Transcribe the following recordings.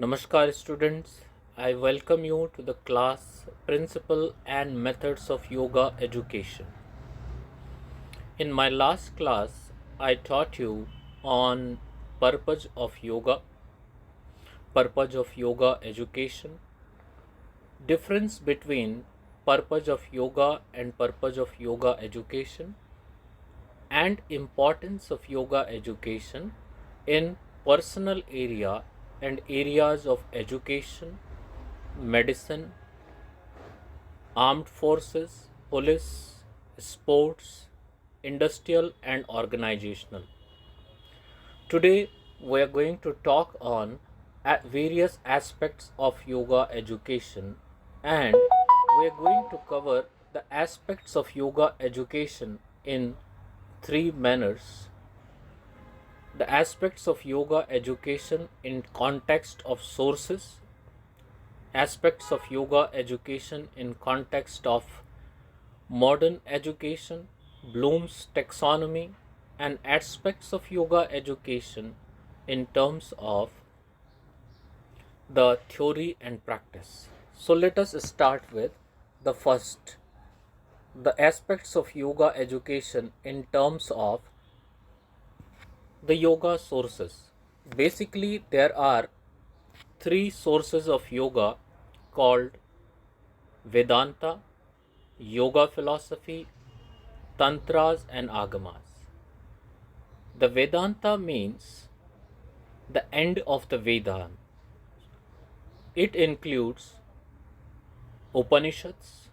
Namaskar students, I welcome you to the class Principle and Methods of Yoga Education. In my last class, I taught you on purpose of yoga education, difference between purpose of yoga and purpose of yoga education, and importance of yoga education in personal area and areas of education, medicine, armed forces, police, sports, industrial and organizational. Today we are going to talk on various aspects of yoga education, and we are going to cover the aspects of yoga education in three manners. The aspects of yoga education in context of sources, aspects of yoga education in context of modern education, Bloom's taxonomy, and aspects of yoga education in terms of the theory and practice. So let us start with the first, the aspects of yoga education in terms of the yoga sources. Basically, there are three sources of yoga called Vedanta, yoga philosophy, tantras, and agamas. The Vedanta means the end of the Vedan. It includes Upanishads,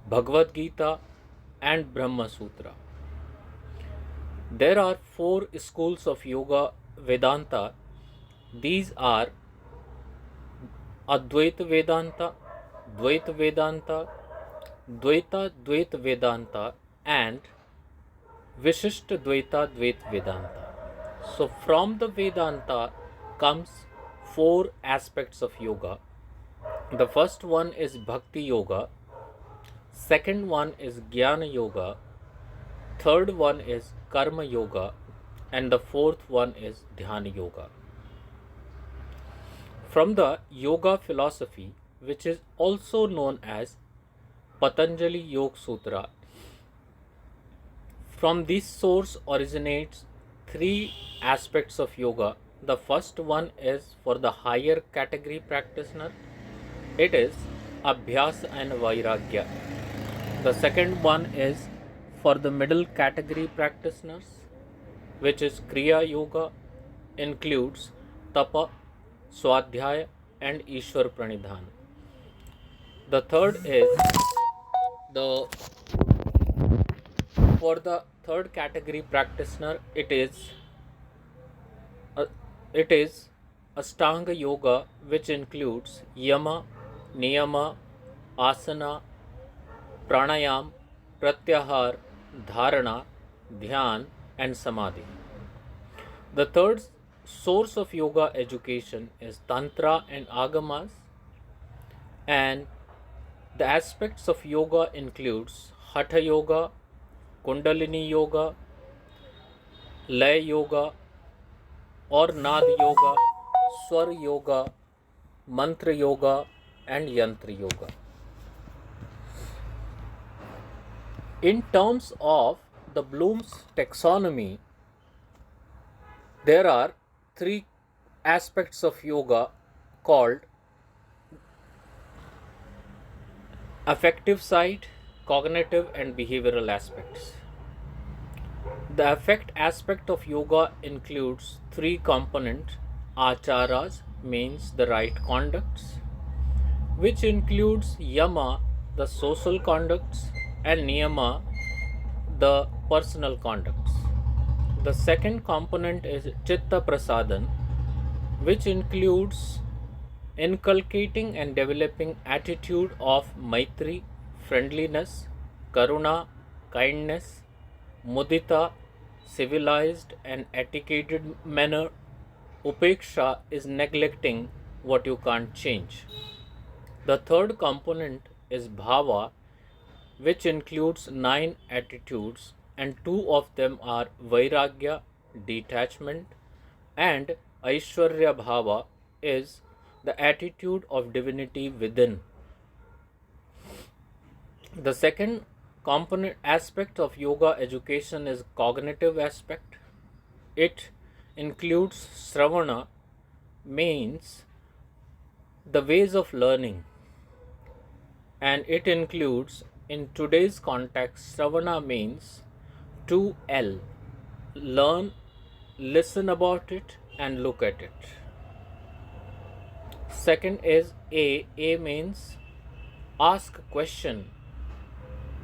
Bhagavad Gita, and Brahma Sutra. There are four schools of yoga Vedanta. These are Advaita Vedanta, Dvaita Vedanta, Dvaita Vedanta, and Vishishta Dvaita Vedanta. So from the Vedanta comes four aspects of yoga. The first one is Bhakti Yoga, second one is Jnana Yoga, third one is Karma Yoga, and the fourth one is Dhyana Yoga. From the yoga philosophy, which is also known as Patanjali Yoga Sutra, from this source originates three aspects of yoga. The first one is for the higher category practitioner. It is Abhyas and Vairagya. The second one is for the middle category practitioners, which is Kriya Yoga, includes Tapa, Swadhyaya, and Ishwar Pranidhan. The third is the for the third category practitioner, it is Ashtanga Yoga, which includes Yama, Niyama, Asana, Pranayam, Pratyahar, Dharana, Dhyan, and Samadhi. The third source of yoga education is Tantra and Agamas, and the aspects of yoga includes Hatha Yoga, Kundalini Yoga, Lay Yoga or Nad Yoga, Swar Yoga, Mantra Yoga, and Yantra Yoga. In terms of the Bloom's taxonomy, there are three aspects of yoga called affective side, cognitive, and behavioral aspects. The affect aspect of yoga includes three components. Acharas means the right conducts, which includes Yama, the social conducts, and Niyama, the personal conducts. The second component is Chitta Prasadan, which includes inculcating and developing attitude of Maitri, friendliness, Karuna, kindness, Mudita, civilized and etiquetted manner. Upeksha is neglecting what you can't change. The third component is Bhava, which includes 9 attitudes, and 2 of them are Vairagya, detachment, and Aishwarya Bhava, is the attitude of divinity within. The second component aspect of yoga education is cognitive aspect. It includes sravana, means the ways of learning, and it includes, in today's context, sravana means to L, learn, listen about it, and look at it. Second is A means ask question,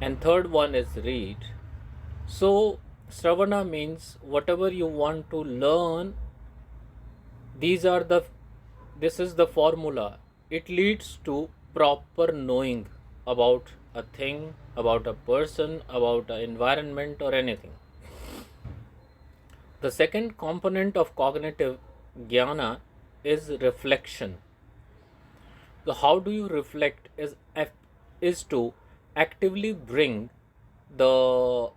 and third one is read. So, Sravana means whatever you want to learn, these are the this is the formula. It leads to proper knowing about a thing, about a person, about an environment, or anything. The second component of cognitive jnana is reflection. So how do you reflect is to actively bring the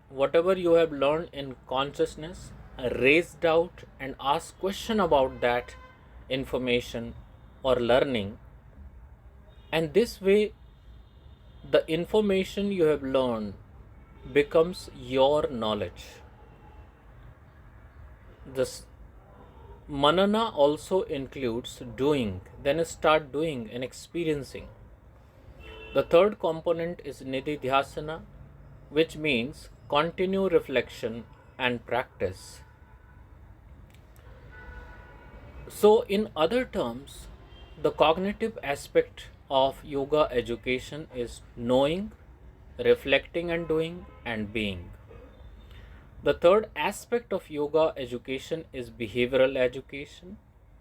whatever you have learned in consciousness, raise doubt and ask question about that information or learning, and this way the information you have learned becomes your knowledge. This manana also includes doing, then start doing and experiencing. The third component is nididhyasana, which means continue reflection and practice. So, in other terms, the cognitive aspect of yoga education is knowing, reflecting and doing, and being. The third aspect of yoga education is behavioral education.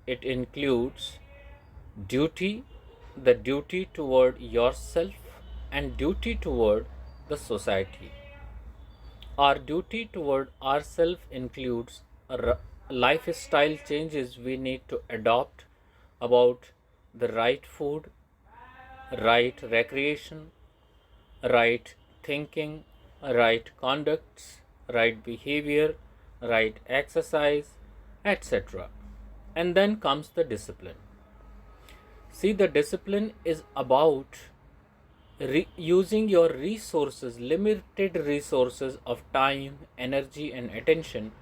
It includes duty, the duty toward yourself, and duty toward the society. Our duty toward ourselves includes lifestyle changes we need to adopt about the right food, right recreation, right thinking, right conducts, right behavior, right exercise, etc. And then comes the discipline. See, the discipline is about using your resources, limited resources of time, energy, and attention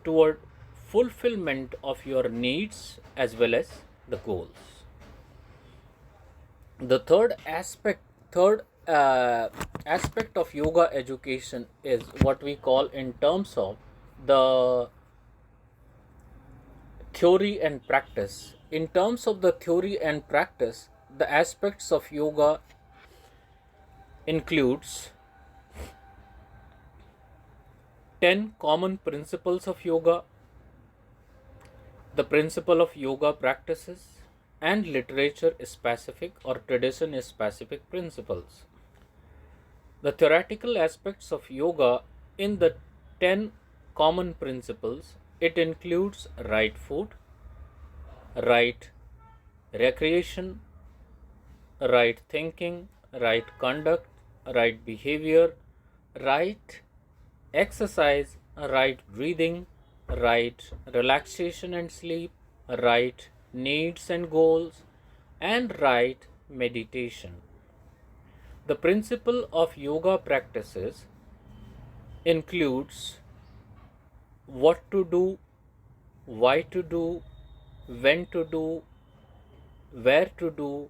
toward fulfillment of your needs as well as the goals. The third aspect of yoga education is what we call, in terms of the theory and practice. In terms of the theory and practice, the aspects of yoga includes 10 common principles of yoga, the principle of yoga practices, and literature specific or tradition specific principles. The theoretical aspects of yoga in the 10 common principles, it includes right food, right recreation, right thinking, right conduct, right behavior, right exercise, right breathing, right relaxation and sleep, right needs and goals, and right meditation. The principle of yoga practices includes what to do, why to do, when to do, where to do,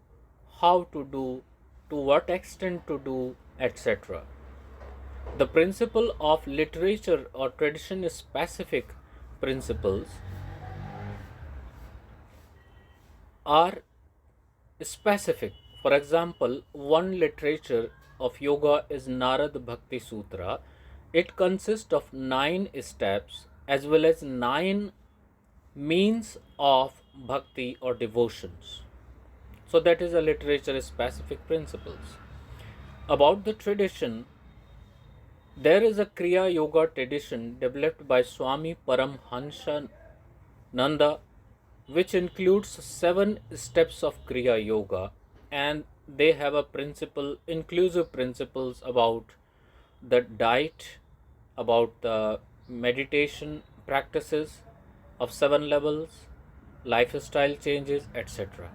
how to what extent to do, etc. The principle of literature or tradition specific principles are specific. For example, one literature of yoga is Narad Bhakti Sutra. It consists of 9 steps as well as 9 means of bhakti or devotions. So that is a literature specific principles. About the tradition, there is a Kriya Yoga tradition developed by Swami Paramhansa Nanda, which includes 7 steps of Kriya Yoga, and they have a principle, inclusive principles about the diet, about the meditation practices of 7 levels, lifestyle changes, etc.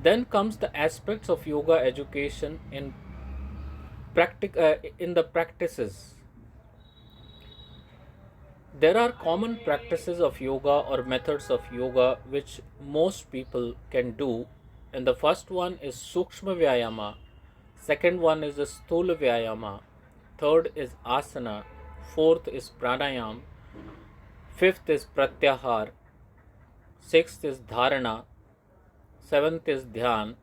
Then comes the aspects of yoga education in the practices. There are common practices of yoga or methods of yoga which most people can do. And the first one is Sukshma Vyayama, second one is the Sthula Vyayama, third is Asana, fourth is Pranayam, fifth is Pratyahar, sixth is Dharana, seventh is Dhyan,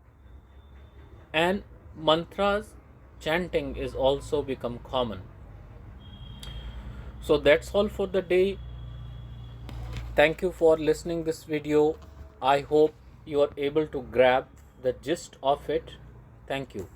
and mantras chanting is also become common. So that's all for the day. Thank you for listening this video. I hope you are able to grab the gist of it. Thank you.